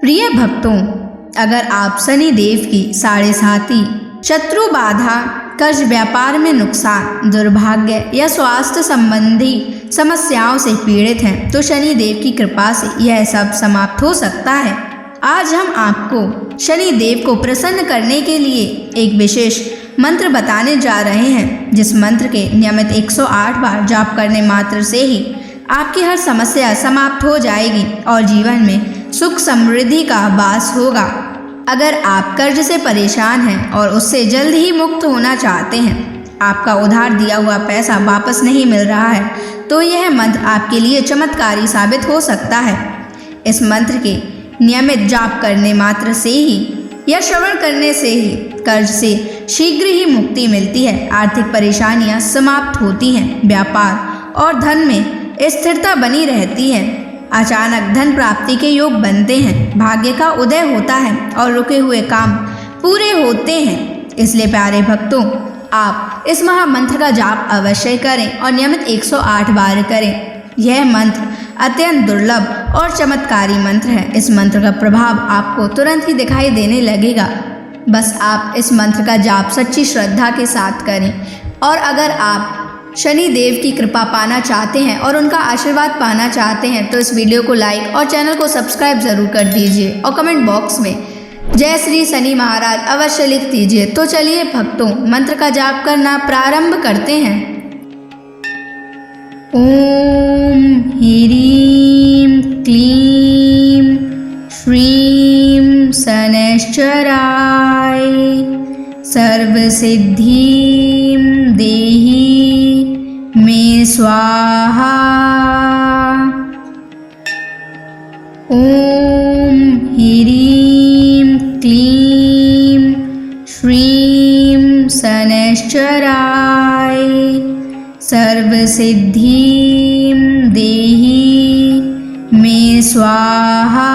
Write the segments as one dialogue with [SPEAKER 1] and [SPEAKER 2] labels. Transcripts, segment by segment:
[SPEAKER 1] प्रिय भक्तों, अगर आप शनि देव की साढ़े साती, शत्रु बाधा, कर्ज, व्यापार में नुकसान, दुर्भाग्य या स्वास्थ्य संबंधी समस्याओं से पीड़ित हैं तो शनि देव की कृपा से यह सब समाप्त हो सकता है। आज हम आपको शनि देव को प्रसन्न करने के लिए एक विशेष मंत्र बताने जा रहे हैं, जिस मंत्र के नियमित 108 बार जाप करने मात्र से ही आपकी हर समस्या समाप्त हो जाएगी और जीवन में सुख समृद्धि का वास होगा। अगर आप कर्ज से परेशान हैं और उससे जल्द ही मुक्त होना चाहते हैं, आपका उधार दिया हुआ पैसा वापस नहीं मिल रहा है, तो यह मंत्र आपके लिए चमत्कारी साबित हो सकता है। इस मंत्र के नियमित जाप करने मात्र से ही या श्रवण करने से ही कर्ज से शीघ्र ही मुक्ति मिलती है, आर्थिक परेशानियां समाप्त होती हैं, व्यापार और धन में स्थिरता बनी रहती है, अचानक धन प्राप्ति के योग बनते हैं, भाग्य का उदय होता है और रुके हुए काम पूरे होते हैं। इसलिए प्यारे भक्तों, आप इस महामंत्र का जाप अवश्य करें और नियमित 108 बार करें। यह मंत्र अत्यंत दुर्लभ और चमत्कारी मंत्र है। इस मंत्र का प्रभाव आपको तुरंत ही दिखाई देने लगेगा। बस आप इस मंत्र का जाप सच्ची श्रद्धा के साथ करें। और अगर आप शनि देव की कृपा पाना चाहते हैं और उनका आशीर्वाद पाना चाहते हैं तो इस वीडियो को लाइक और चैनल को सब्सक्राइब जरूर कर दीजिए और कमेंट बॉक्स में जय श्री शनि महाराज अवश्य लिख दीजिए। तो चलिए भक्तों, मंत्र का जाप करना प्रारंभ करते हैं। ओम ह्रीं क्लीं श्रीं शनैश्चराय सर्वसिद्धिं देहि मे स्वाहा। ओम ह्रीं क्लीं श्रीं शनैश्चराय सर्वसिद्धिं देहि मे स्वाहा।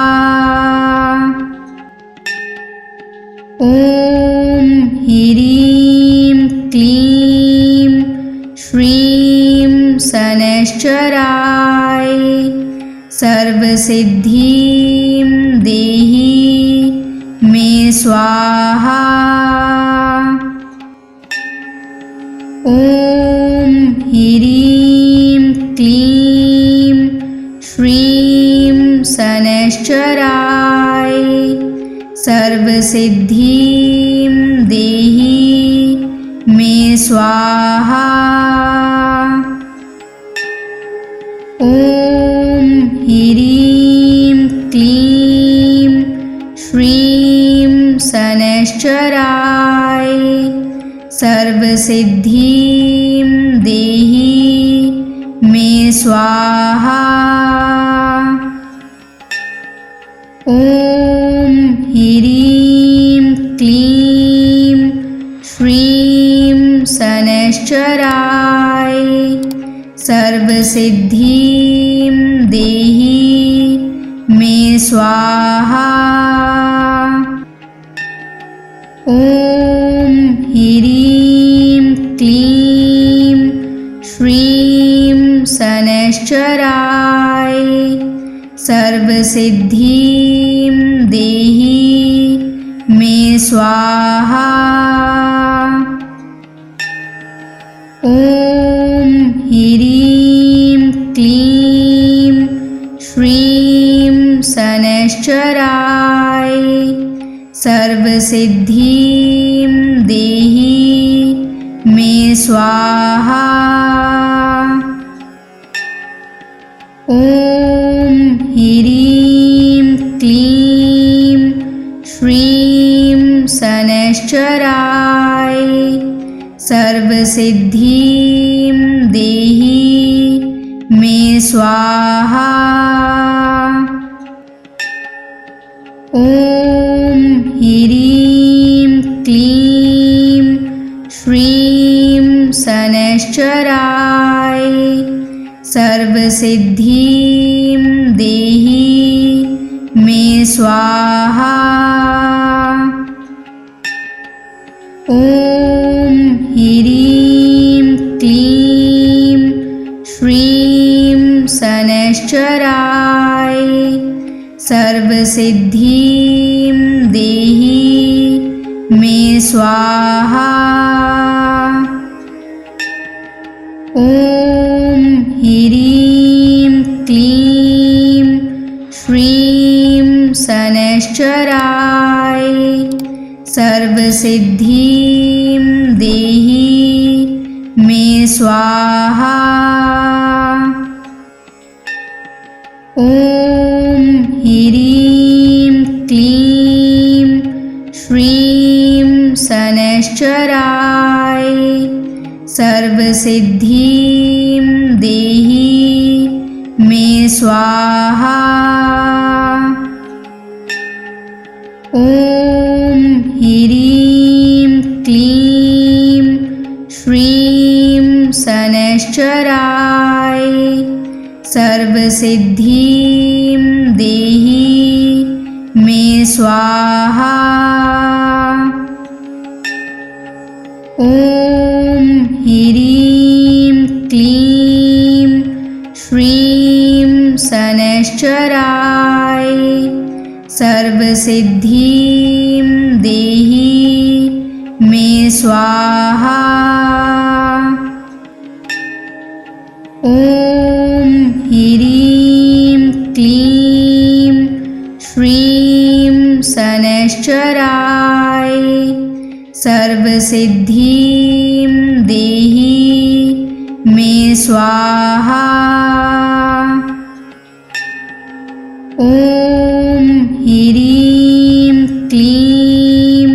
[SPEAKER 1] ओम ह्रीं क्लीं श्रीं शनैश्चराय सर्वसिद्धिं देहि मे स्वाहा। ओम ह्रीं क्लीं श्रीं शनैश्चराय सर्वसिद्धिं देहि मे स्वाहा। ओम ह्रीं क्लीं श्रीं शनैश्चराय सर्वसिद्धिं देहि मे स्वाहा। ओम ह्रीं क्लीं श्रीं शनैश्चराय सर्वसिद्धिं देहि मे स्वाहा। ओम ह्रीं क्लीं श्रीं शनैश्चराय सर्वसिद्धिं देहि मे स्वाहा। ओम ह्रीं क्लीं श्रीं शनैश्चराय सर्वसिद्धिं देहि मे स्वाहा। ओम ह्रीं क्लीं श्रीं शनैश्चराय सर्वसिद्धिं देहि मे स्वाहा। ओम ह्रीं क्लीं श्रीं शनैश्चराय सर्वसिद्धिं देहि मे स्वाहा। ओम ह्रीं क्लीं श्रीं शनैश्चराय सर्वसिद्धिं सर्वसिद्धिं देहि मे स्वाहा। ॐ ह्रीं क्लीं श्रीं शनैश्चराय सर्वसिद्धिं देहि मे स्वाहा। ॐ ह्रीं क्लीं श्रीं शनैश्चराय सर्वसिद्धिं देहि मे स्वाहा। ॐ ह्रीं क्लीं श्रीं शनैश्चराय सर्वसिद्धिं देहि मे स्वाहा। ॐ ह्रीं क्लीं श्रीं शनैश्चराय सर्वसिद्धिं देहि मे स्वाहा। ॐ ह्रीं क्लीं श्रीं शनैश्चराय सर्वसिद्धिं देहि मे स्वाहा। ॐ ह्रीं क्लीं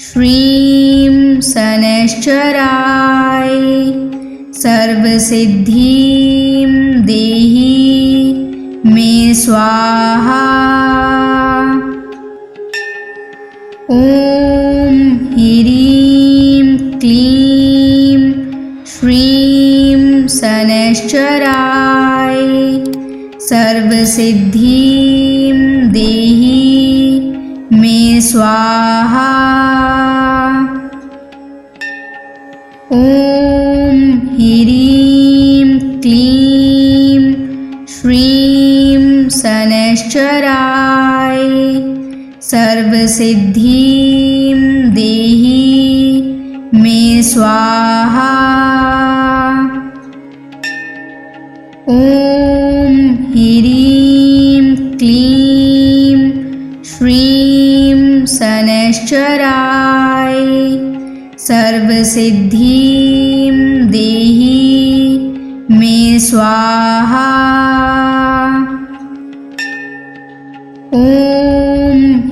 [SPEAKER 1] श्रीं शनैश्चराय सर्वसिद्धिं देहि मे स्वाहा। ॐ ह्रीं क्लीं श्रीं शनैश्चराय सर्वसिद्धिं देहि मे स्वाहा। ॐ ह्रीं क्लीं श्रीं शनैश्चराय सर्वसिद्धिं देहि मे स्वाहा। ॐ ह्रीं क्लीं श्रीं शनैश्चराय सर्वसिद्धिं देहि मे स्वाहा। ॐ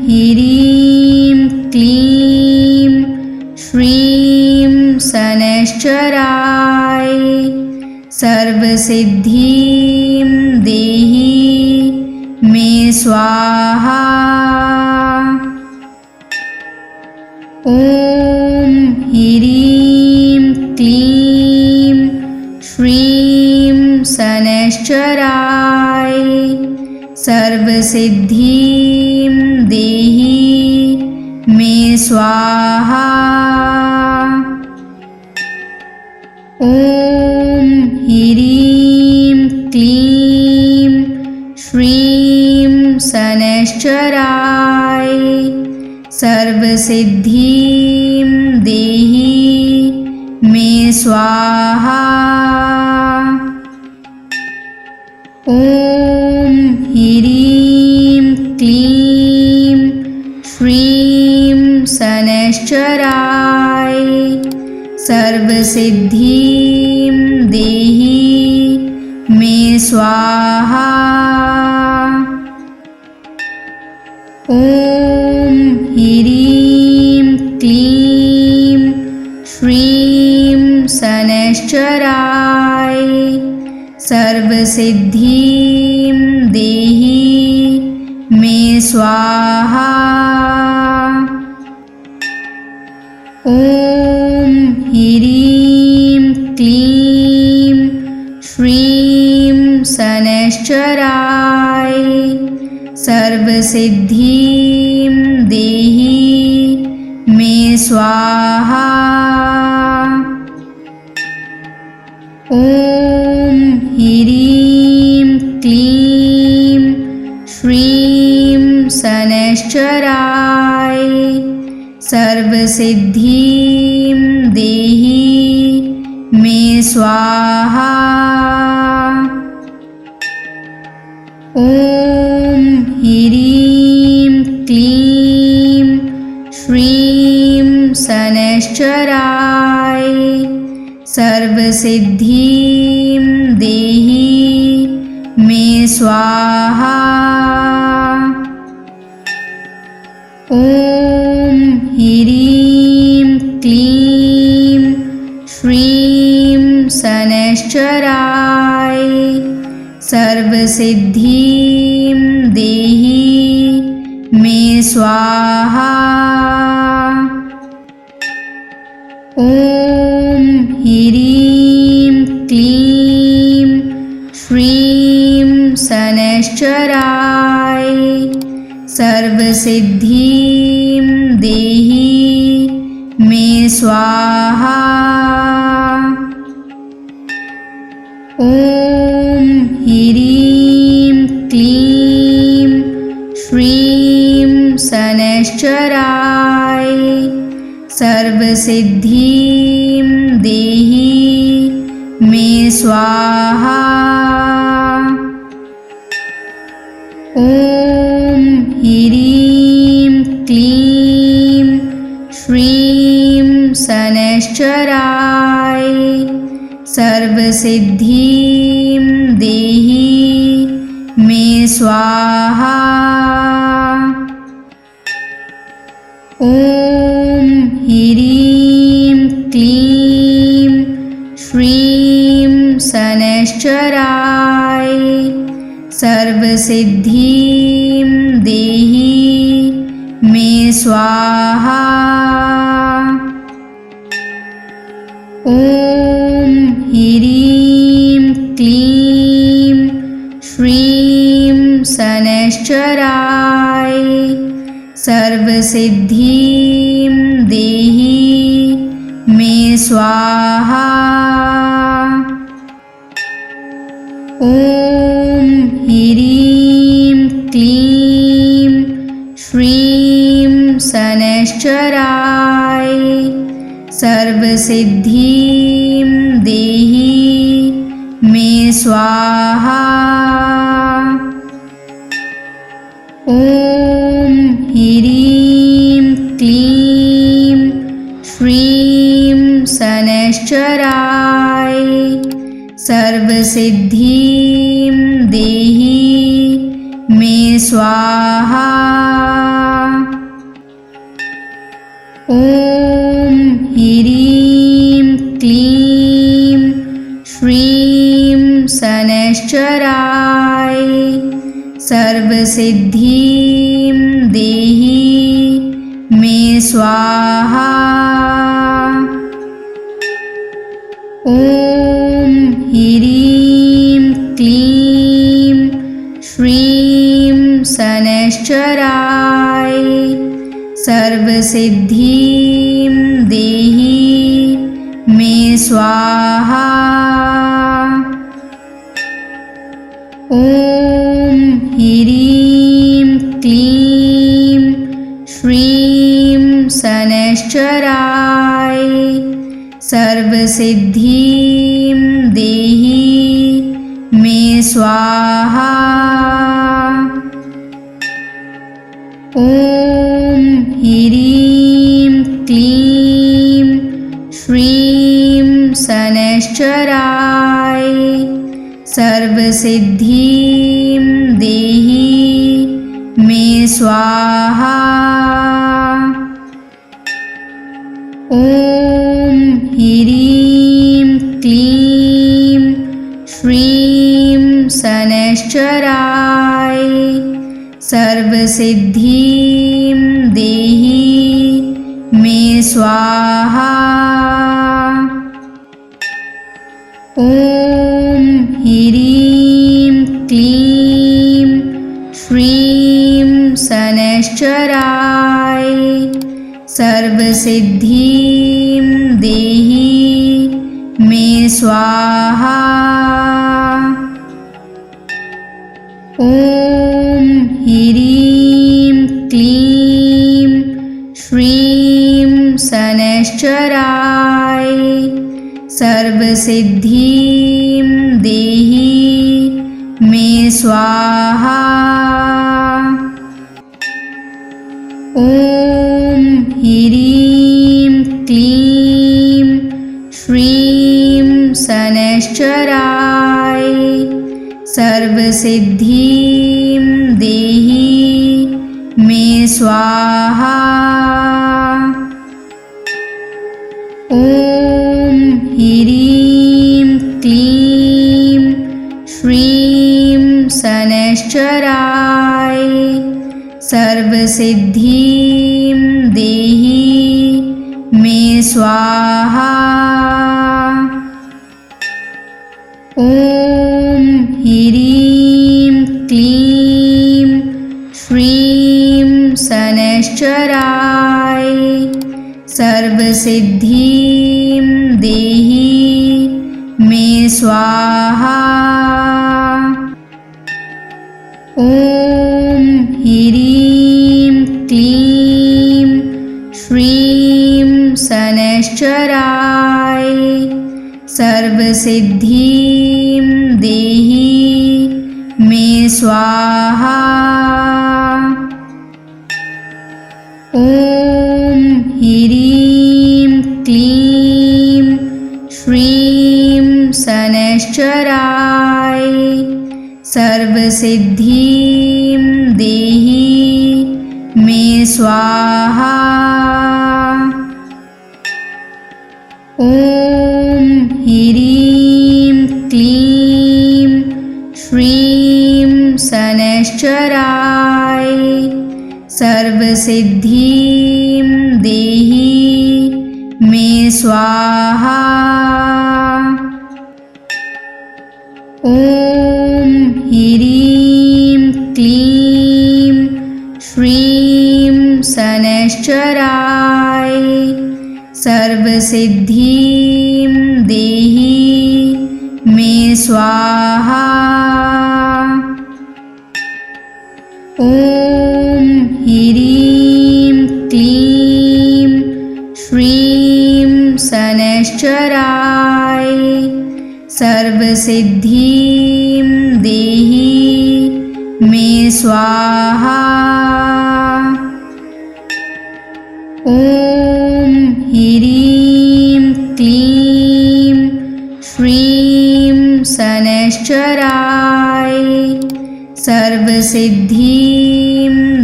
[SPEAKER 1] ह्रीं क्लीं श्रीं शनैश्चराय सर्वसिद्धिं देहि मे स्वाहा। ॐ ह्रीं क्लीं श्रीं शनैश्चराय सर्वसिद्धिं देहि मे स्वाहा। ॐ ह्रीं क्लीं श्रीं शनैश्चराय सर्वसिद्धिं देहि मे स्वाहा। ॐ ह्रीं क्लीं श्रीं शनैश्चराय सर्वसिद्धिं देहि मे स्वाहा। ॐ ह्रीं क्लीं श्रीं शनैश्चराय सर्वसिद्धिं देहि मे स्वाहा। ॐ ह्रीं क्लीं श्रीं शनैश्चराय सर्वसिद्धिं देहि मे स्वाहा। ॐ ह्रीं क्लीं श्रीं शनैश्चराय सर्वसिद्धिं देहि मे स्वाहा। ॐ ह्रीं क्लीं श्रीं शनैश्चराय सर्वसिद्धिं देहि मे स्वाहा। ॐ ह्रीं क्लीं श्रीं शनैश्चराय सर्वसिद्धिं देहि मे स्वाहा। ॐ ह्रीं क्लीं श्रीं शनैश्चराय सर्वसिद्धिं देहि मे स्वाहा। ॐ ह्रीं क्लीं श्रीं शनैश्चराय सर्वसिद्धिं देहि मे स्वाहा। ॐ ह्रीं क्लीं श्रीं शनैश्चराय सर्वसिद्धिं देहि मे स्वाहा। ॐ ह्रीं क्लीं श्रीं शनैश्चराय सर्वसिद्धिं देहि मे स्वाहा। ॐ ह्रीं क्लीं श्रीं शनैश्चराय सर्वसिद्धिं देहि मे स्वाहा। ॐ ह्रीं क्लीं श्रीं शनैश्चराय सर्वसिद्धिं देहि मे स्वाहा। ॐ ह्रीं क्लीं श्रीं शनैश्चराय सर्वसिद्धिं देहि मे स्वाहा। ॐ ह्रीं क्लीं श्रीं शनैश्चराय सर्वसिद्धिं देहि मे स्वाहा। ॐ ह्रीं क्लीं श्रीं शनैश्चराय सर्वसिद्धिं देहि मे स्वाहा। ॐ ह्रीं क्लीं श्रीं शनैश्चराय सर्वसिद्धिं देहि मे स्वाहा। ॐ ह्रीं क्लीं श्रीं शनैश्चराय सर्वसिद्धिं देहि मे स्वाहा। ॐ ह्रीं क्लीं श्रीं शनैश्चराय सर्वसिद्धिं देहि मे स्वाहा। ॐ ह्रीं क्लीं श्रीं शनैश्चराय सर्वसिद्धिं देहि मे स्वाहा। ॐ ह्रीं क्लीं श्रीं शनैश्चराय सर्वसिद्धिं देहि मे स्वाहा। ॐ ह्रीं क्लीं श्रीं शनैश्चराय सर्वसिद्धिं देहि मे स्वाहा। ॐ ह्रीं क्लीं श्रीं शनैश्चराय सर्वसिद्धिं देहि मे स्वाहा। ॐ ह्रीं क्लीं श्रीं शनैश्चराय सर्वसिद्धिं देहि मे स्वाहा। ॐ ह्रीं क्लीं श्रीं शनैश्चराय सर्वसिद्धिं देहि मे स्वाहा। ॐ ह्रीं क्लीं श्रीं शनैश्चराय सर्वसिद्धिं देहि मे स्वाहा। ॐ ह्रीं क्लीं श्रीं शनैश्चराय सर्वसिद्धिं देहि मे स्वाहा। ॐ ह्रीं क्लीं श्रीं शनैश्चराय सर्वसिद्धिं देहि मे स्वाहा। ॐ ह्रीं क्लीं श्रीं शनैश्चराय सर्वसिद्धिं देहि मे स्वाहा। ॐ ह्रीं क्लीं श्रीं शनैश्चराय सर्वसिद्धिं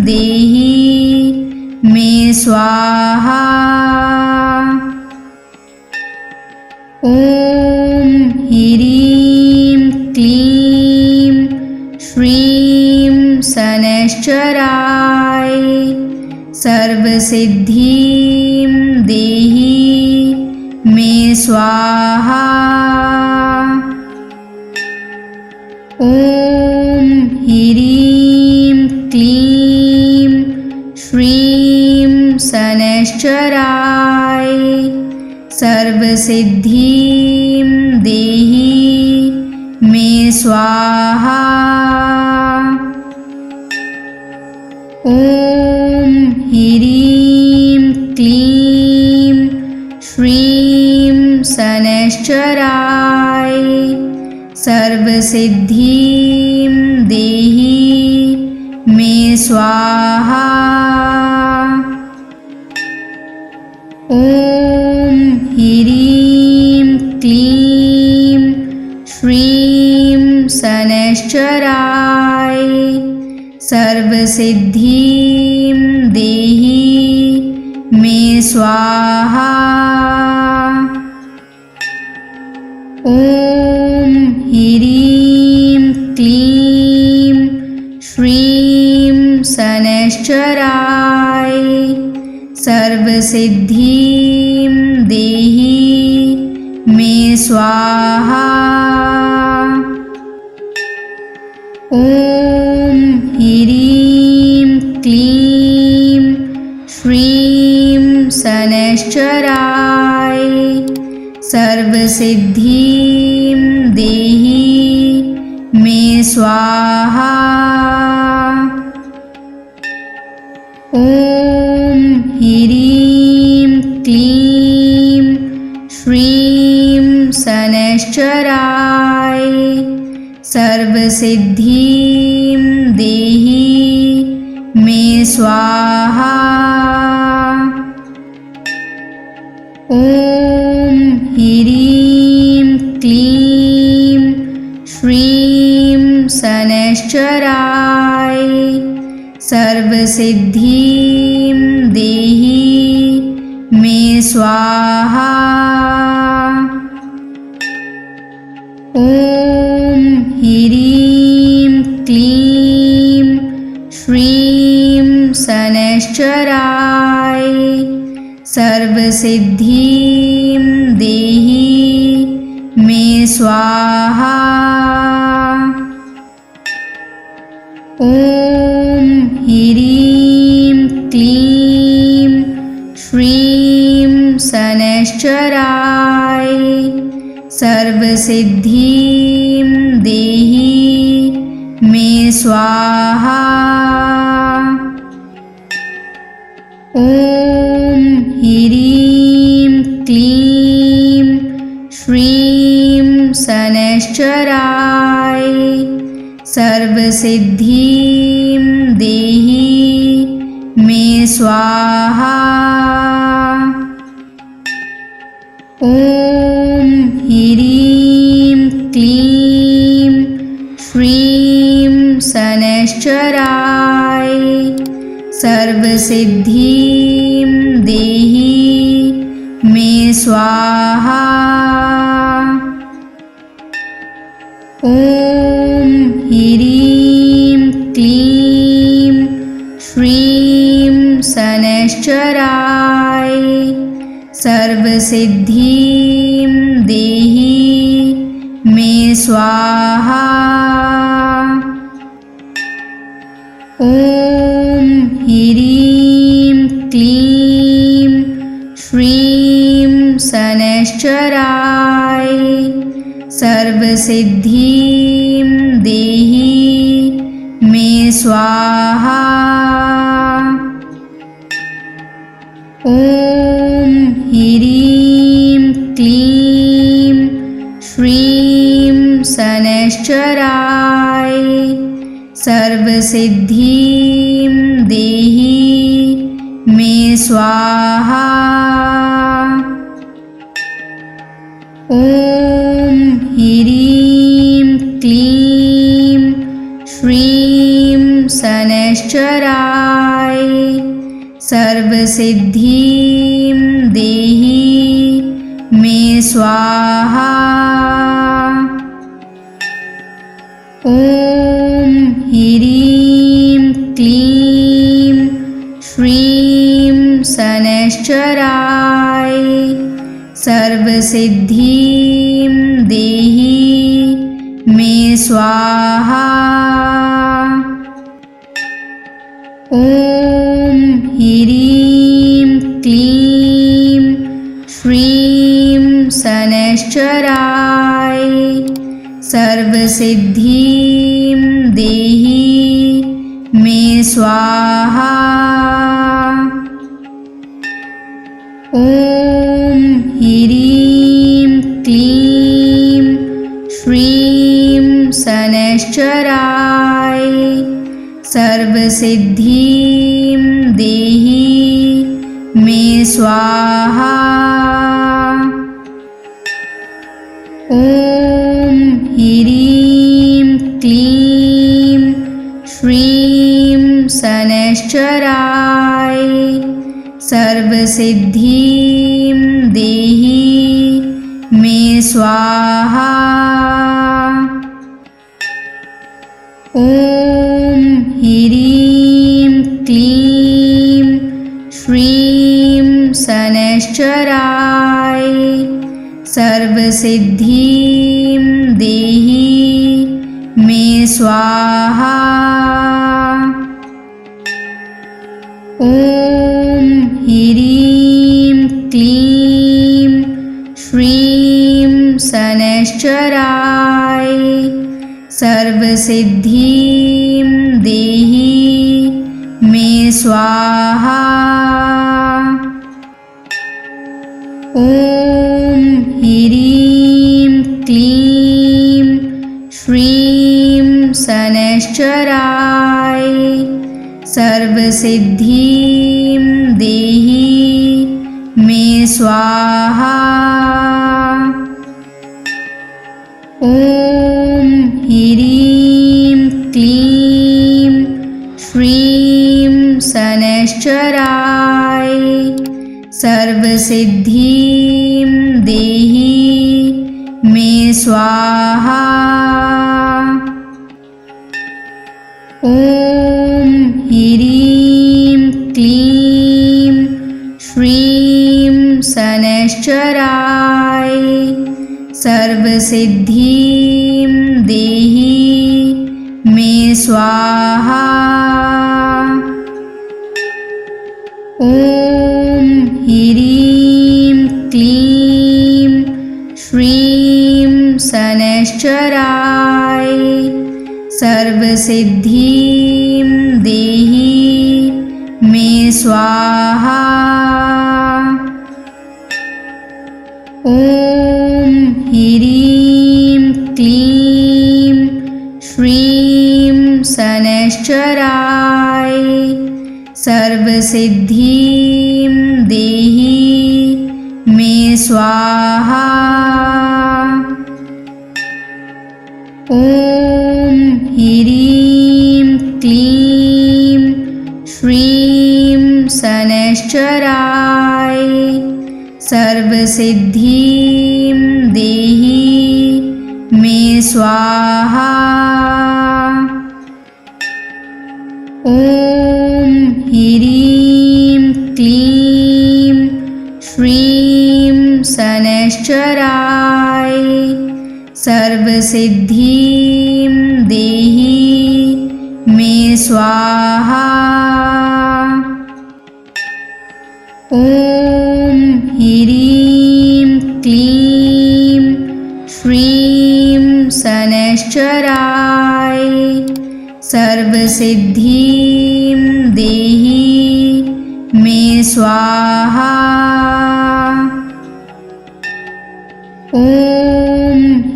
[SPEAKER 1] देहि मे स्वाहा। ॐ ह्रीं क्लीं श्रीं शनैश्चराय सर्वसिद्धिं देहि मे स्वाहा। ॐ ह्रीं क्लीं श्रीं शनैश्चराय सर्वसिद्धिं देहि मे स्वाहा। ॐ ह्रीं क्लीं श्रीं शनैश्चराय सर्वसिद्धिं देहि मे स्वाहा। ॐ ह्रीं क्लीं श्रीं शनैश्चराय सर्वसिद्धिं देहि मे स्वाहा। ॐ ह्रीं क्लीं श्रीं शनैश्चराय सर्वसिद्धिं देहि मे स्वाहा। ॐ ह्रीं क्लीं श्रीं शनैश्चराय सर्वसिद्धिं देहि मे स्वाहा। ॐ शनैश्चराय सर्वसिद्धिं देहि मे स्वाहा। ॐ ह्रीं क्लीं श्रीं शनैश्चराय सर्वसिद्धिं देहि मे स्वाहा। ॐ ह्रीं क्लीं श्रीं शनैश्चराय सर्वसिद्धिं देहि मे स्वाहा। ॐ ह्रीं क्लीं श्रीं शनैश्चराय सर्वसिद्धिं देहि मे स्वाहा। ॐ ह्रीं क्लीं श्रीं शनैश्चराय सर्वसिद्धिं देहि मे स्वाहा। ॐ ह्रीं क्लीं श्रीं शनैश्चराय सर्वसिद्धिं देहि मे स्वाहा। ॐ ह्रीं क्लीं श्रीं शनैश्चराय सर्वसिद्धिं देहि मे स्वाहा। ॐ ह्रीं क्लीं श्रीं शनैश्चराय सर्वसिद्धिं देहि मे स्वाहा। ॐ ह्रीं क्लीं श्रीं शनैश्चराय सर्वसिद्धिं देहि मे स्वाहा। ॐ ह्रीं क्लीं श्रीं शनैश्चराय सर्वसिद्धिं देहि मे स्वाहा। ॐ ह्रीं क्लीं श्रीं शनैश्चराय सर्वसिद्धिं देहि मे स्वाहा। ॐ ह्रीं क्लीं श्रीं शनैश्चराय सर्वसिद्धिं देहि मे स्वाहा। ॐ ह्रीं क्लीं श्रीं शनैश्चराय सर्वसिद्धिं देहि मे स्वाहा। ॐ ह्रीं क्लीं श्रीं शनैश्चराय सर्वसिद्धिं देहि मे स्वाहा। ॐ ह्रीं क्लीं श्रीं शनैश्चराय सर्वसिद्धिं देहि मे स्वाहा। ॐ ह्रीं क्लीं श्रीं शनैश्चराय सर्वसिद्धिं देहि मे स्वाहा। ॐ ह्रीं क्लीं क्लीं श्रीं शनैश्चराय सर्वसिद्धिं देहि मे स्वाहा। ॐ ह्रीं क्लीं श्रीं शनैश्चराय सर्वसिद्धिं देहि मे स्वाहा। ॐ ह्रीं क्लीं श्रीं शनैश्चराय सर्वसिद्धिं देहि मे स्वाहा। ॐ ह्रीं क्लीं श्रीं शनैश्चराय सर्वसिद्धिं देहि मे स्वाहा। ॐ ह्रीं क्लीं श्रीं शनैश्चराय सर्वसिद्धिं देहि मे स्वाहा। ॐ ह्रीं क्लीं श्रीं शनैश्चराय सर्वसिद्धिं देहि मे स्वाहा। ॐ ह्रीं क्लीं श्रीं शनैश्चराय सर्वसिद्धिं देहि मे स्वाहा। ॐ ह्रीं क्लीं श्रीं शनैश्चराय सर्वसिद्धिं देहि मे स्वाहा। ॐ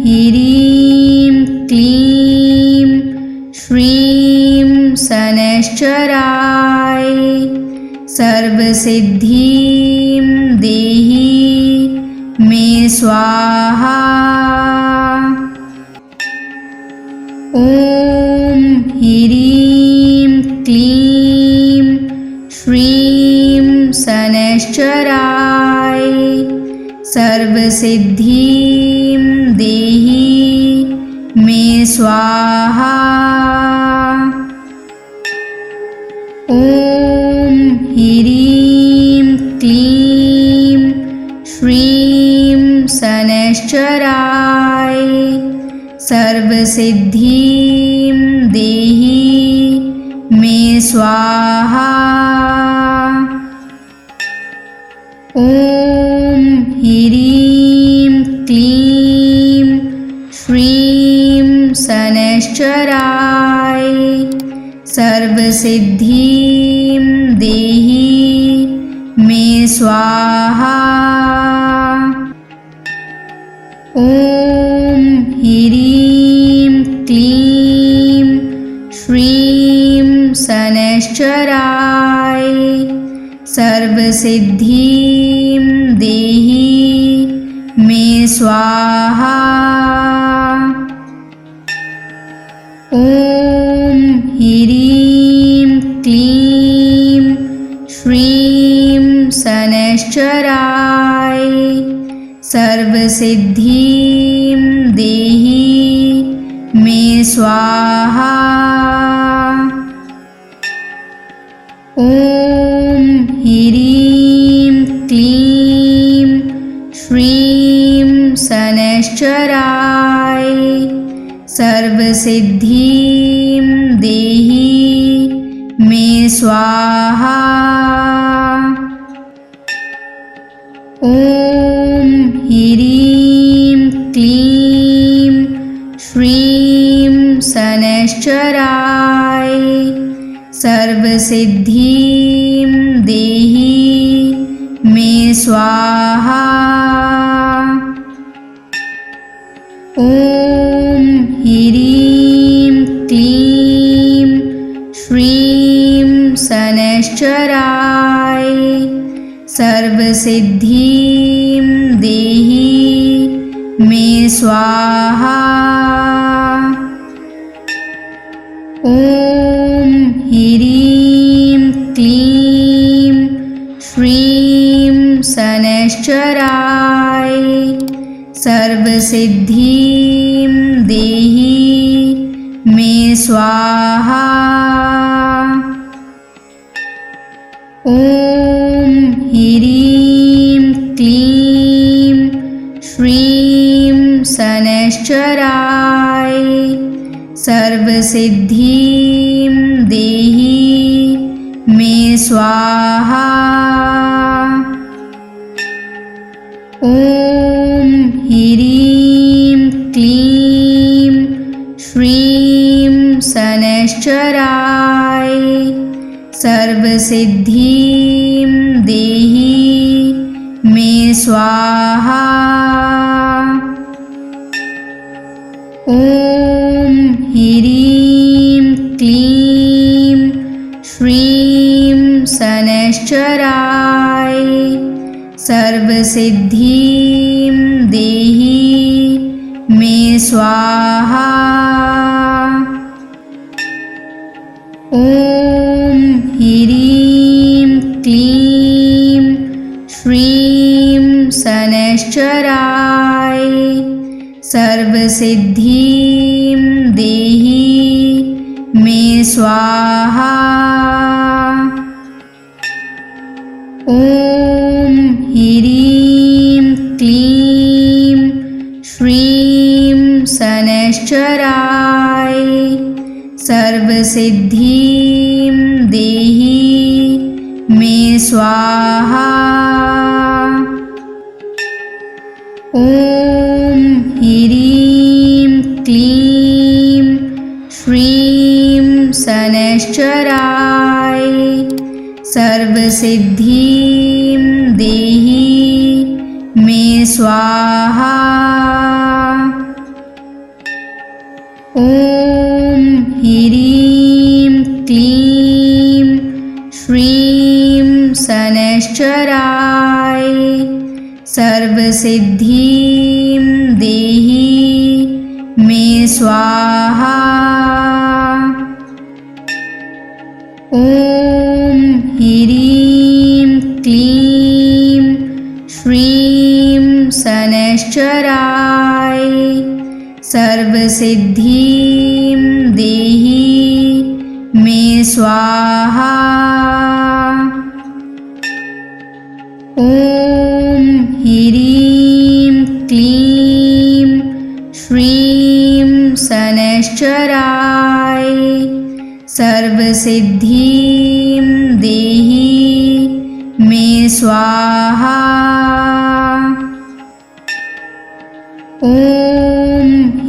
[SPEAKER 1] ह्रीं क्लीं श्रीं शनैश्चराय सर्वसिद्धिं देहि मे स्वाहा। ॐ ह्रीं क्लीं श्रीं शनैश्चराय सर्वसिद्धिं देहि मे स्वाहा। ॐ ह्रीं क्लीं श्रीं शनैश्चराय सर्वसिद्धिं देहि मे स्वाहा। ॐ ह्रीं क्लीं श्रीं शनैश्चराय सर्वसिद्धिं देहि मे स्वाहा। ॐ ह्रीं क्लीं श्रीं शनैश्चराय सर्वसिद्धिं देहि मे स्वाहा। ॐ ह्रीं क्लीं श्रीं शनैश्चराय सर्वसिद्धिं देहि मे स्वाहा। ॐ ह्रीं क्लीं श्रीं शनैश्चराय सर्वसिद्धिं देहि मे स्वाहा। ॐ ह्रीं क्लीं श्रीं शनैश्चराय सर्वसिद्धिं देहि मे स्वाहा। ॐ ॐ ह्रीं क्लीं श्रीं शनैश्चराय सर्वसिद्धिं देहि मे स्वाहा। ॐ ह्रीं क्लीं श्रीं शनैश्चराय सर्वसिद्धिं देहि मे स्वाहा। ॐ ह्रीं क्लीं श्रीं शनैश्चराय सर्वसिद्धिं देहि मे स्वाहा। ॐ ह्रीं क्लीं श्रीं शनैश्चराय सर्वसिद्धिं देहि मे स्वाहा। ॐ ह्रीं क्लीं श्रीं शनैश्चराय सर्वसिद्धिं देहि मे स्वाहा। ॐ ह्रीं क्लीं श्रीं शनैश्चराय सर्वसिद्धिं देहि मे स्वाहा। ॐ ह्रीं क्लीं श्रीं शनैश्चराय सर्वसिद्धिं देहि मे स्वाहा। ॐ ह्रीं क्लीं श्रीं शनैश्चराय सर्वसिद्धिं देहि मे स्वाहा। ॐ ह्रीं क्लीं श्रीं शनैश्चराय सर्वसिद्धिं देहि मे स्वाहा। ॐ ह्रीं क्लीं श्रीं शनैश्चराय सर्वसिद्धिं देहि मे स्वाहा। ॐ ह्रीं क्लीं श्रीं शनैश्चराय सर्वसिद्धिं देहि मे स्वाहा। ॐ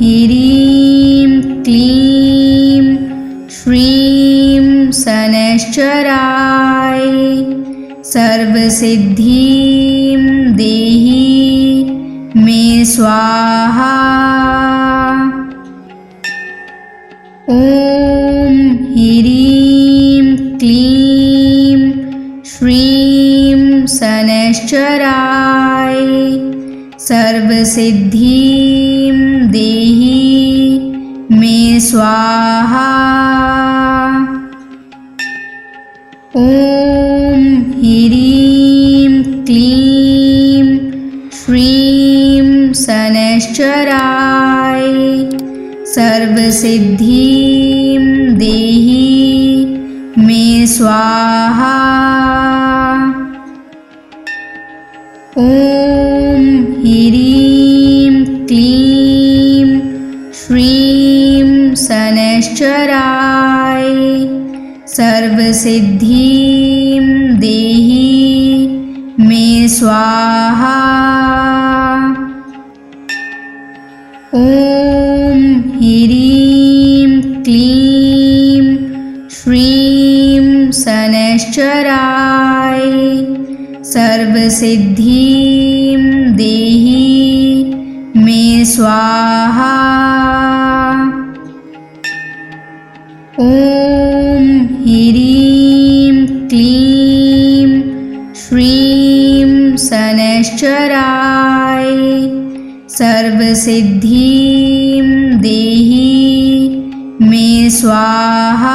[SPEAKER 1] ह्रीं क्लीं श्रीं शनैश्चराय सर्वसिद्धिं देहि मे स्वाहा। ॐ ह्रीं क्लीं श्रीं शनैश्चराय सर्वसिद्धिं देहि मे स्वाहा। ॐ ह्रीं क्लीं श्रीं शनैश्चराय सर्वसिद्धिं देहि मे स्वाहा। ॐ ह्रीं क्लीं श्रीं शनैश्चराय सर्वसिद्धिं देहि मे स्वाहा। ॐ ह्रीं क्लीं श्रीं शनैश्चराय सर्वसिद्धिं देहि मे स्वाहा। सर्वसिद्धिं देहि मे स्वाहा।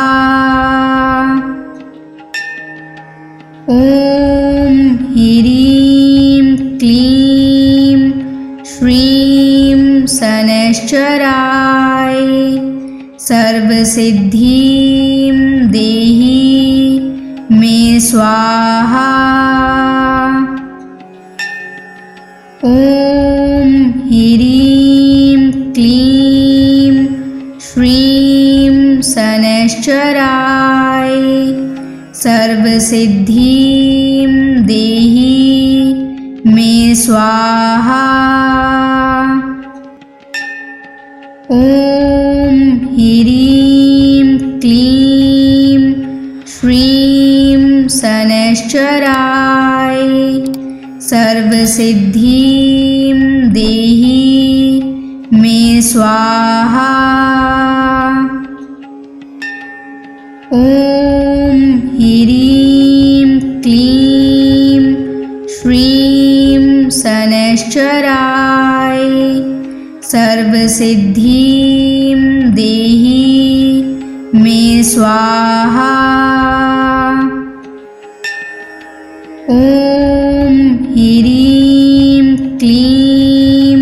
[SPEAKER 1] ॐ ह्रीं क्लीं श्रीं शनैश्चराय सर्वसिद्धिं देहि मे स्वाहा। ॐ ह्रीं क्लीं श्रीं शनैश्चराय सर्वसिद्धिं देहि मे स्वाहा। ॐ ह्रीं क्लीं श्रीं शनैश्चराय सर्वसिद्धिं देहि मे स्वाहा। ॐ ह्रीं क्लीं श्रीं शनैश्चराय सर्वसिद्धिं देहि मे स्वाहा। ॐ ह्रीं क्लीं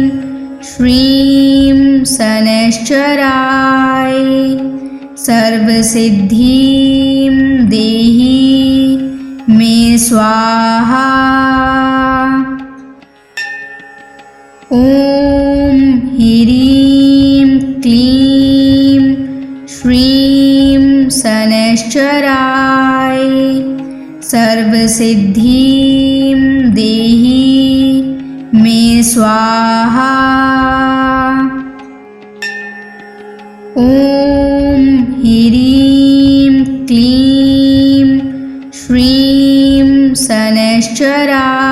[SPEAKER 1] श्रीं शनैश्चराय सर्वसिद्धिं देहि मे स्वाहा। ॐ ह्रीं क्लीं श्रीं शनैश्चराय सर्वसिद्धिं देहि मे स्वाहा। ॐ ह्रीं क्लीं श्रीं शनैश्चराय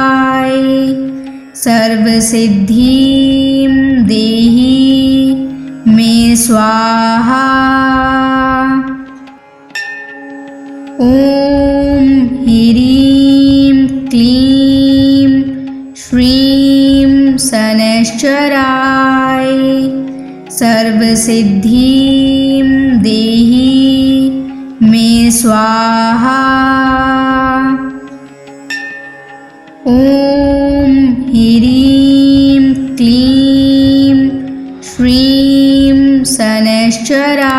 [SPEAKER 1] सर्वसिद्धिं देहि मे स्वाहा। ॐ ह्रीं क्लीं श्रीं शनैश्चराय सर्वसिद्धिं देहि मे स्वाहा। ॐ ह्रीं क्लीं श्रीं शनैश्चराय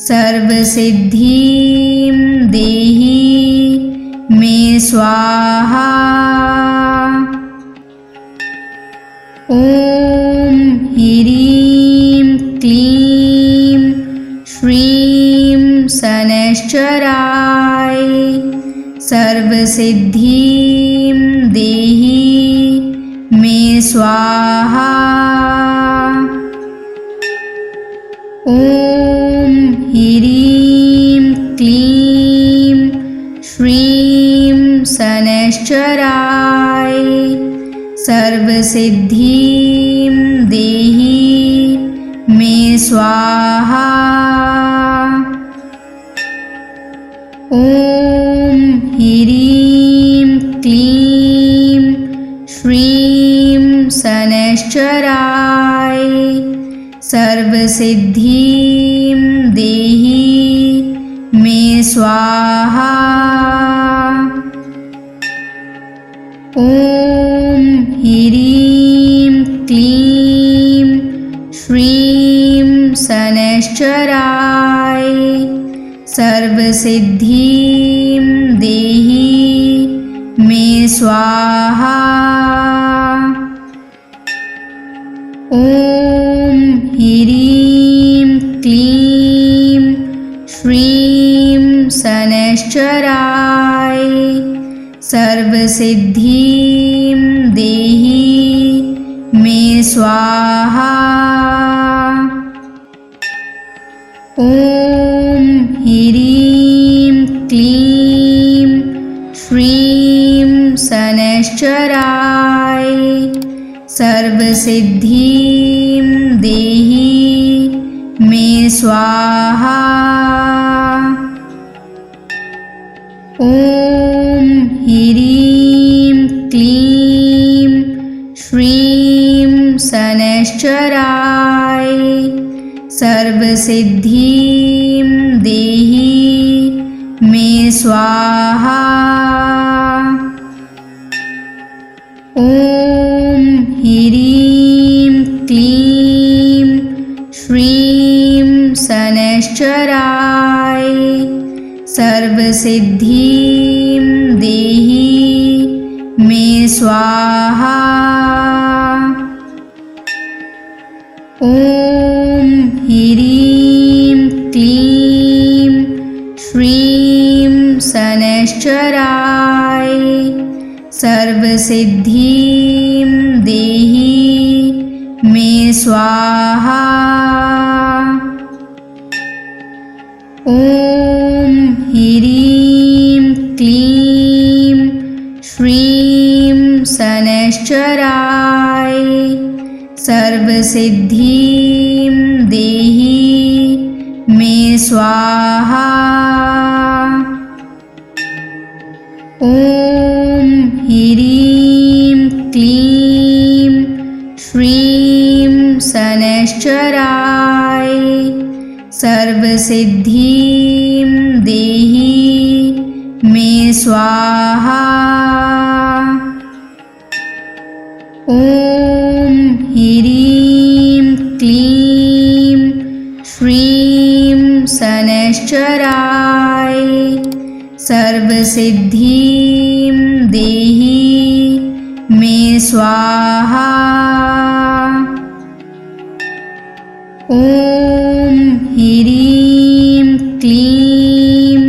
[SPEAKER 1] सर्वसिद्धिं देहि मे स्वाहा। ॐ ह्रीं क्लीं श्रीं शनैश्चराय सर्वसिद्धिं देहि मे स्वाहा। ॐ ह्रीं क्लीं श्रीं शनैश्चराय सर्वसिद्धिं देहि मे स्वाहा। ॐ ह्रीं क्लीं श्रीं शनैश्चराय सर्वसिद्धिं देहि मे स्वाहा। ॐ ह्रीं क्लीं श्रीं शनैश्चराय सर्वसिद्धिं देहि मे स्वाहा। ॐ ह्रीं क्लीं श्रीं शनैश्चराय सर्वसिद्धिं देहि मे स्वाहा। ॐ ह्रीं क्लीं श्रीं शनैश्चराय सर्वसिद्धिं देहि मे स्वाहा। ॐ ह्रीं क्लीं श्रीं शनैश्चराय सर्वसिद्धिं देहि मे स्वाहा। ॐ ह्रीं क्लीं श्रीं शनैश्चराय सर्वसिद्धिं देहि मे स्वाहा। ॐ ह्रीं क्लीं श्रीं शनैश्चराय सर्वसिद्धिं देहि मे स्वाहा। ॐ ह्रीं क्लीं श्रीं शनैश्चराय सर्वसिद्धिं देहि मे स्वाहा। ॐ ह्रीं क्लीं श्रीं शनैश्चराय सर्वसिद्धिं देहि मे स्वाहा। ॐ ह्रीं क्लीं श्रीं शनैश्चराय सर्वसिद्धिं देहि मे स्वाहा। ॐ ह्रीं क्लीं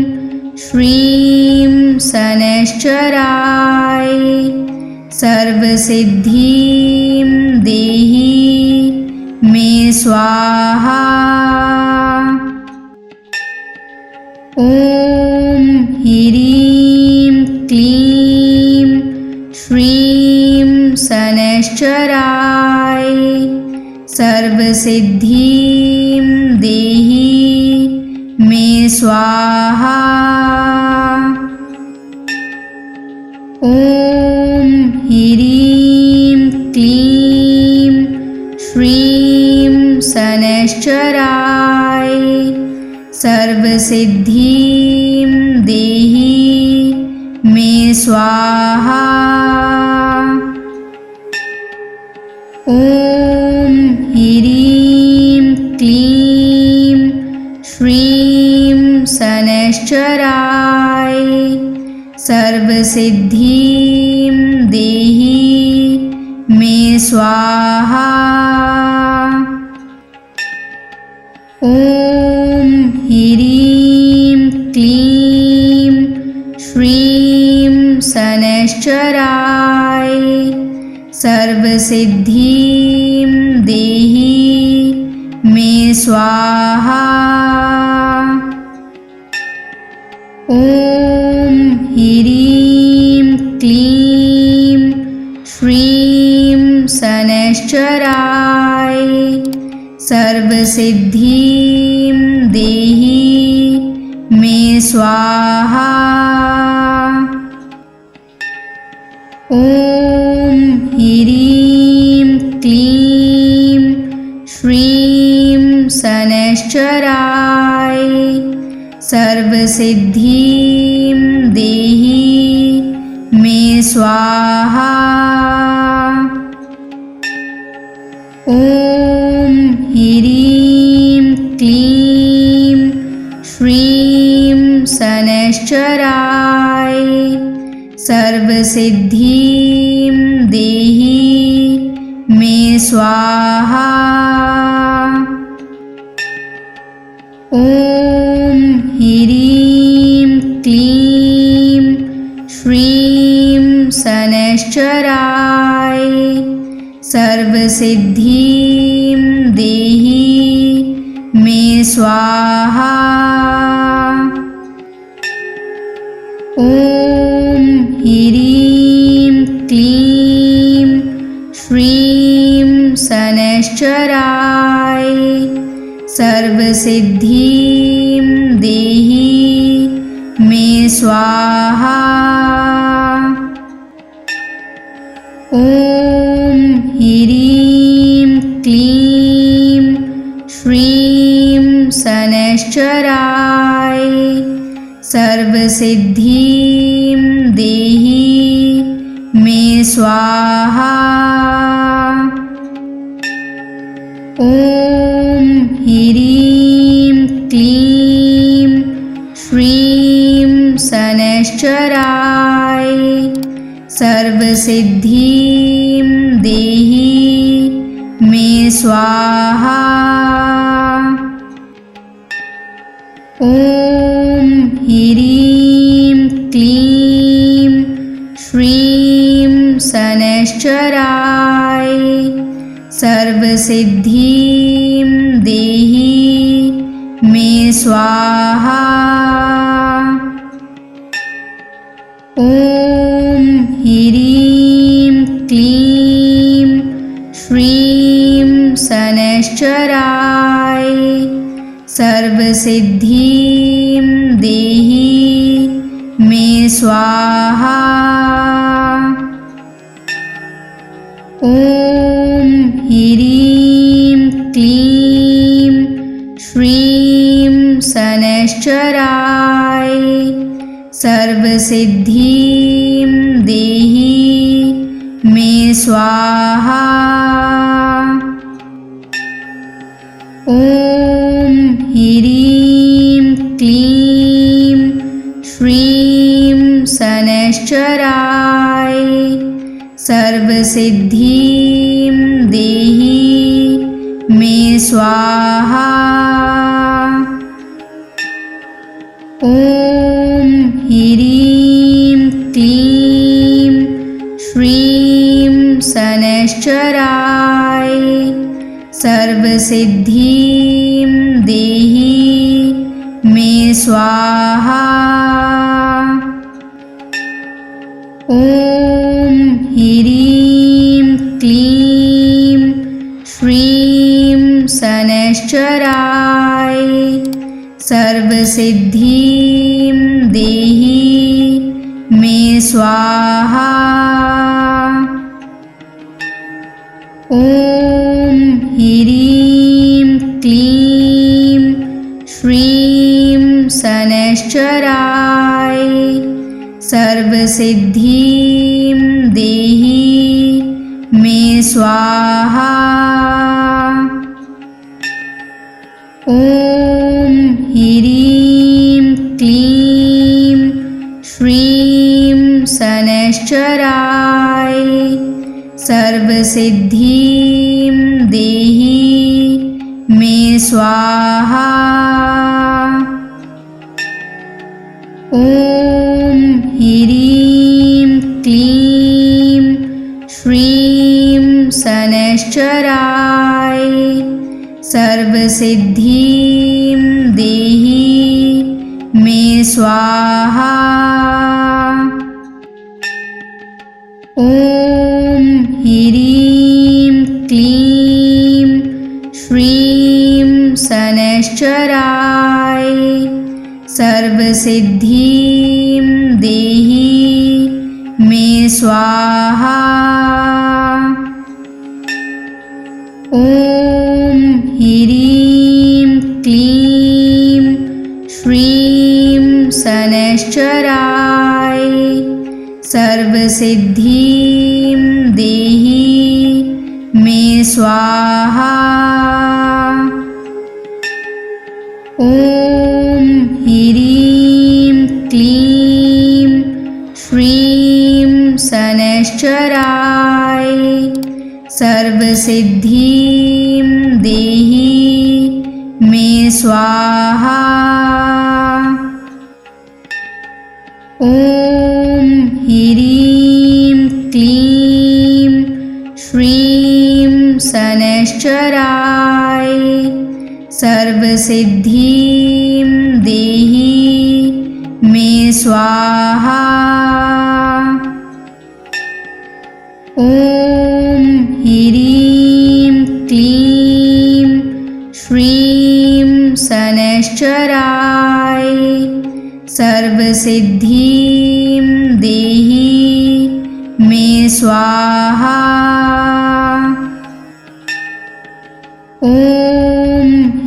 [SPEAKER 1] श्रीं शनैश्चराय सर्वसिद्धिं देहि मे स्वाहा। ॐ ह्रीं क्लीं श्रीं शनैश्चराय सर्वसिद्धिं देहि मे स्वाहा। ॐ ह्रीं क्लीं श्रीं शनैश्चराय सर्वसिद्धिं देहि मे स्वाहा। ॐ ह्रीं क्लीं श्रीं शनैश्चराय सर्वसिद्धिं देहि मे स्वाहा। ॐ ह्रीं क्लीं श्रीं शनैश्चराय सर्वसिद्धिं देहि मे स्वाहा। ॐ ह्रीं क्लीं श्रीं शनैश्चराय सर्वसिद्धिं देहि मे स्वाहा। ॐ ह्रीं क्लीं श्रीं शनैश्चराय सर्वसिद्धिं देहि मे स्वाहा। ॐ ह्रीं क्लीं श्रीं शनैश्चराय सर्वसिद्धिं देहि मे स्वाहा। ॐ ह्रीं क्लीं श्रीं शनैश्चराय सर्वसिद्धिं देहि मे स्वाहा। ॐ ह्रीं क्लीं श्रीं शनैश्चराय सर्वसिद्धिं देहि मे स्वाहा। ॐ ह्रीं क्लीं शनैश्चराय सर्वसिद्धिं देहि मे स्वाहा। ॐ ह्रीं क्लीं श्रीं शनैश्चराय सर्वसिद्धिं देहि मे स्वाहा। ॐ ह्रीं क्लीं श्रीं शनैश्चराय सर्वसिद्धिं देहि मे स्वाहा। ॐ ह्रीं क्लीं श्रीं शनैश्चराय सर्वसिद्धिं देहि मे स्वाहा। ॐ ह्रीं क्लीं श्रीं शनैश्चराय सर्वसिद्धिं देहि मे स्वाहा। ॐ ह्रीं क्लीं श्रीं शनैश्चराय सर्वसिद्धिं देहि मे स्वाहा। ॐ ह्रीं क्लीं श्रीं शनैश्चराय सर्वसिद्धिं देहि मे स्वाहा। ॐ ह्रीं क्लीं श्रीं शनैश्चराय सर्वसिद्धिं देहि मे स्वाहा। ॐ ह्रीं क्लीं श्रीं शनैश्चराय सर्वसिद्धिं देहि मे स्वाहा। ॐ ह्रीं क्लीं श्रीं शनैश्चराय सर्वसिद्धिं देहि मे स्वाहा। ॐ ह्रीं क्लीं श्रीं शनैश्चराय सर्वसिद्धिं देहि मे स्वाहा। ॐ ह्रीं क्लीं श्रीं शनैश्चराय सर्वसिद्धिं देहि मे स्वाहा। ॐ ह्रीं क्लीं श्रीं शनैश्चराय सर्वसिद्धिं देहि मे स्वाहा। ॐ ह्रीं क्लीं श्रीं शनैश्चराय सर्वसिद्धिं देहि मे स्वाहा। ॐ ह्रीं क्लीं श्रीं शनैश्चराय सर्वसिद्धिं देहि मे स्वाहा। ॐ ह्रीं क्लीं श्रीं शनैश्चराय सर्वसिद्धिं देहि मे स्वाहा। ॐ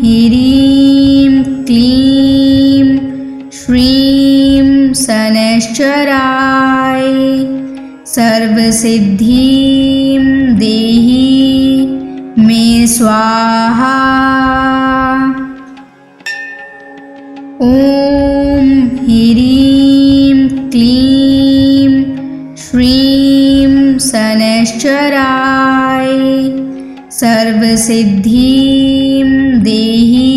[SPEAKER 1] ह्रीं क्लीं श्रीं शनैश्चराय सर्वसिद्धिं देहि मे स्वाहा। ॐ ह्रीं क्लीं श्रीं शनैश्चराय सर्वसिद्धिं देहि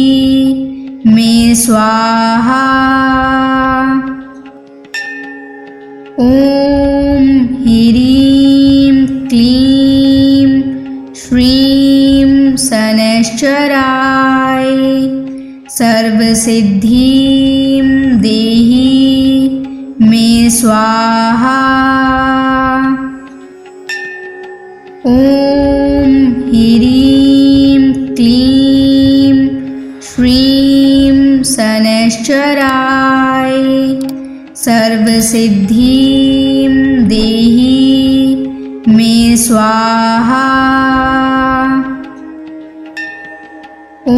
[SPEAKER 1] मे स्वाहा। ॐ ह्रीं क्लीं श्रीं शनैश्चराय सर्वसिद्धिं देहि मे स्वाहा। ॐ ह्रीं क्लीं श्रीं शनैश्चराय सर्वसिद्धिं देहि मे स्वाहा। ॐ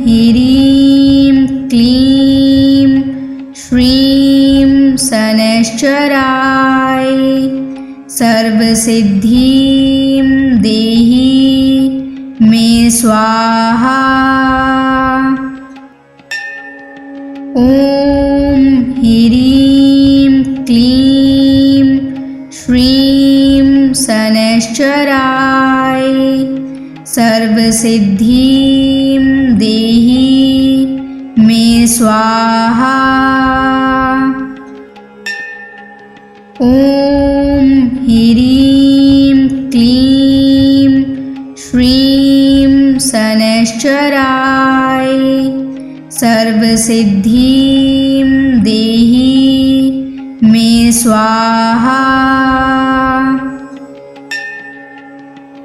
[SPEAKER 1] ह्रीं क्लीं श्रीं शनैश्चराय सर्वसिद्धिं देहि मे स्वाहा। ॐ ह्रीं क्लीं श्रीं शनैश्चराय सर्वसिद्धिं देहि मे स्वाहा। ॐ ह्रीं क्लीं श्रीं शनैश्चराय सर्वसिद्धिं देहि मे स्वाहा।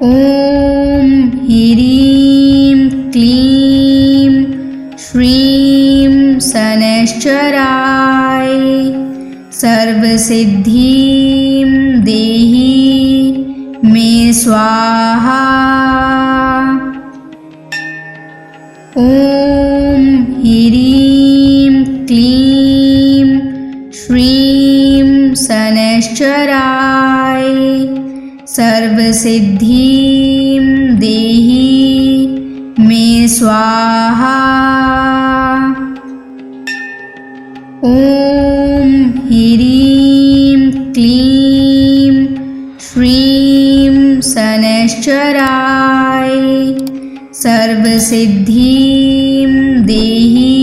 [SPEAKER 1] ॐ ह्रीं क्लीं श्रीं शनैश्चराय सर्वसिद्धिं देहि मे स्वाहा। ॐ ह्रीं क्लीं श्रीं शनैश्चराय सर्वसिद्धिं देहि मे स्वाहा। ॐ ह्रीं क्लीं श्रीं शनैश्चराय सर्वसिद्धिं देहि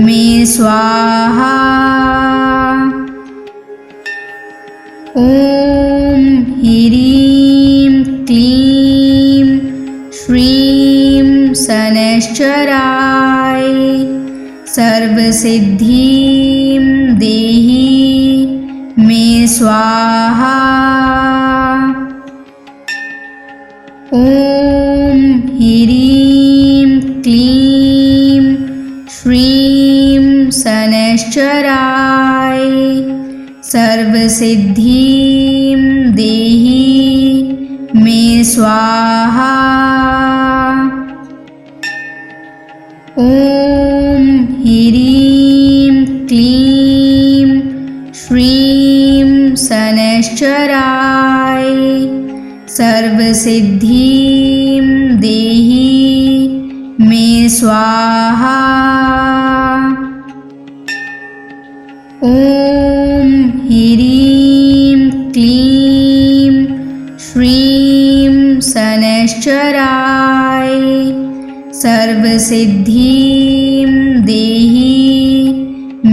[SPEAKER 1] मे स्वाहा। ॐ ह्रीं क्लीं श्रीं शनैश्चराय सर्वसिद्धिं देहि मे स्वाहा। ॐ ह्रीं क्लीं श्रीं शनैश्चराय सर्वसिद्धिं देहि मे स्वाहा। ॐ ह्रीं क्लीं श्रीं शनैश्चराय सर्वसिद्धिं देहि मे स्वाहा। ॐ ह्रीं क्लीं श्रीं शनैश्चराय सर्वसिद्धिं देहि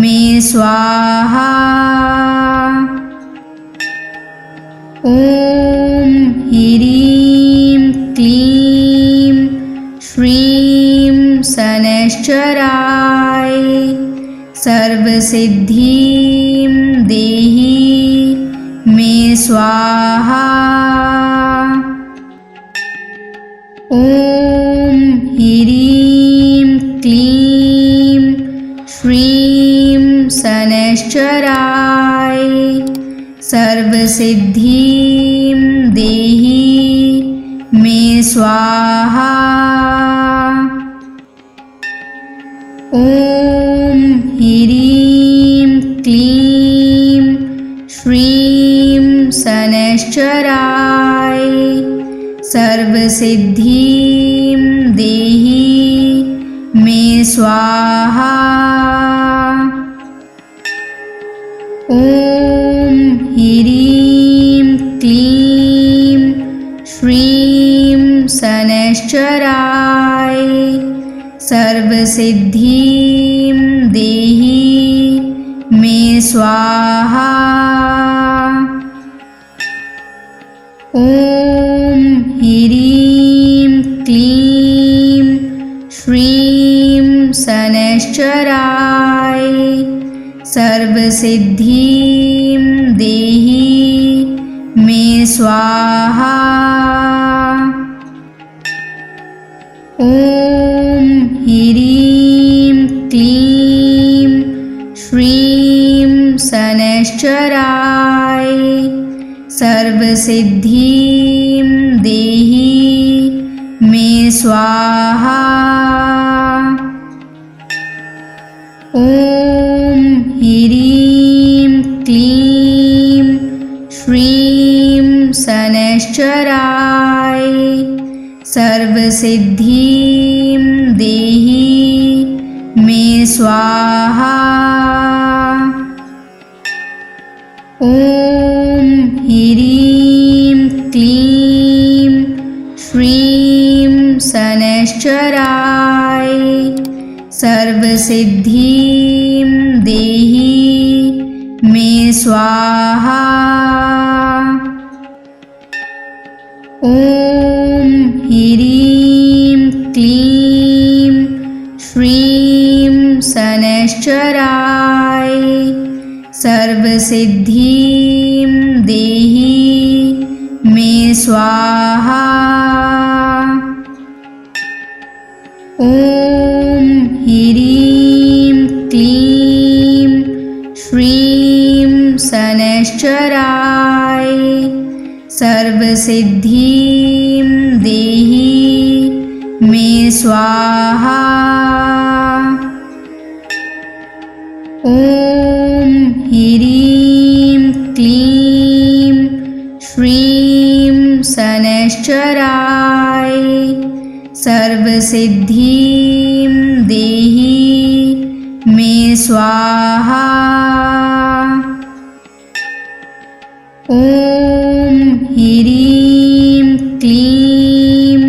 [SPEAKER 1] मे स्वाहा। ॐ ह्रीं क्लीं श्रीं शनैश्चराय सर्वसिद्धिं देहि मे स्वाहा। ॐ ह्रीं क्लीं श्रीं शनैश्चराय सर्वसिद्धिं देहि मे स्वाहा। ॐ ॐ ह्रीं क्लीं श्रीं शनैश्चराय सर्वसिद्धिं देहि मे स्वाहा। ॐ ह्रीं क्लीं श्रीं शनैश्चराय सर्वसिद्धिं देहि मे स्वाहा। ॐ ह्रीं क्लीं श्रीं शनैश्चराय सर्वसिद्धिं देहि मे स्वाहा। ॐ ह्रीं क्लीं श्रीं शनैश्चराय सर्वसिद्धिं देहि मे स्वाहा। ॐ ह्रीं क्लीं श्रीं शनैश्चराय सर्वसिद्धिं देहि मे स्वाहा। ॐ ह्रीं क्लीं श्रीं शनैश्चराय सर्वसिद्धिं देहि मे स्वाहा। ॐ ह्रीं क्लीं श्रीं शनैश्चराय सर्वसिद्धिं देहि मे स्वाहा। ॐ ह्रीं क्लीं श्रीं शनैश्चराय सर्वसिद्धिं देहि मे स्वाहा। ॐ ह्रीं क्लीं श्रीं शनैश्चराय सर्वसिद्धिं देहि मे स्वाहा। ॐ ह्रीं क्लीं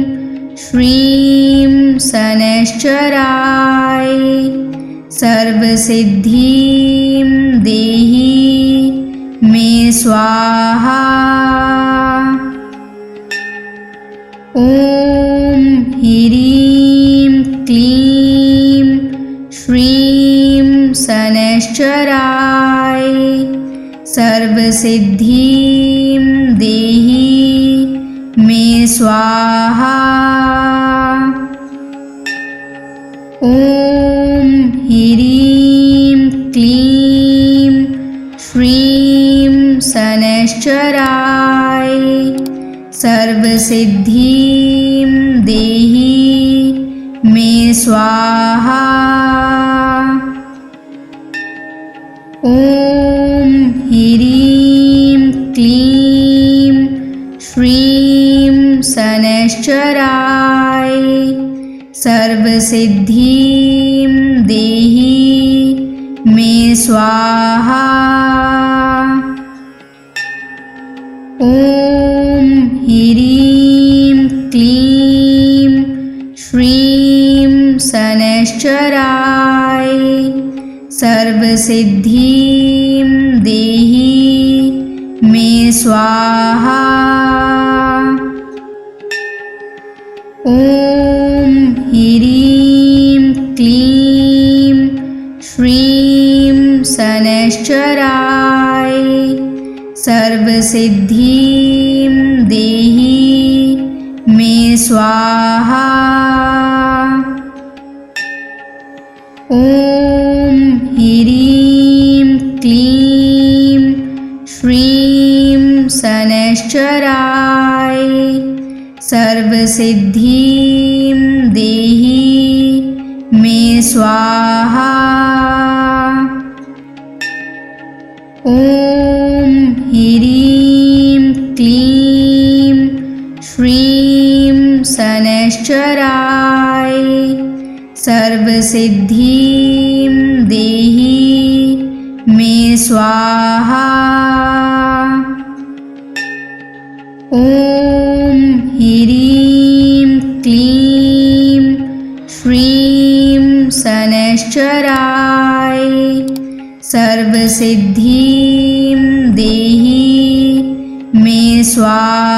[SPEAKER 1] श्रीं शनैश्चराय सर्वसिद्धिं देहि मे स्वाहा। ॐ ह्रीं क्लीं श्रीं शनैश्चराय सर्वसिद्धिं देहि मे स्वाहा। ॐ ह्रीं क्लीं श्रीं शनैश्चराय सर्वसिद्धिं देहि मे स्वाहा। ॐ ह्रीं क्लीं श्रीं शनैश्चराय सर्वसिद्धिं देहि मे स्वाहा। ॐ ह्रीं क्लीं श्रीं शनैश्चराय सर्वसिद्धिं देहि मे स्वाहा। ॐ ह्रीं क्लीं श्रीं शनैश्चराय सर्वसिद्धिं देहि मे स्वाहा। ॐ ह्रीं क्लीं श्रीं शनैश्चराय सर्वसिद्धिं देहि मे स्वाहा। ॐ ह्रीं क्लीं श्रीं शनैश्चराय सर्वसिद्धिं देहि मे स्वाहा। ॐ ह्रीं क्लीं श्रीं शनैश्चराय सर्वसिद्धिं देहि मे स्वाहा।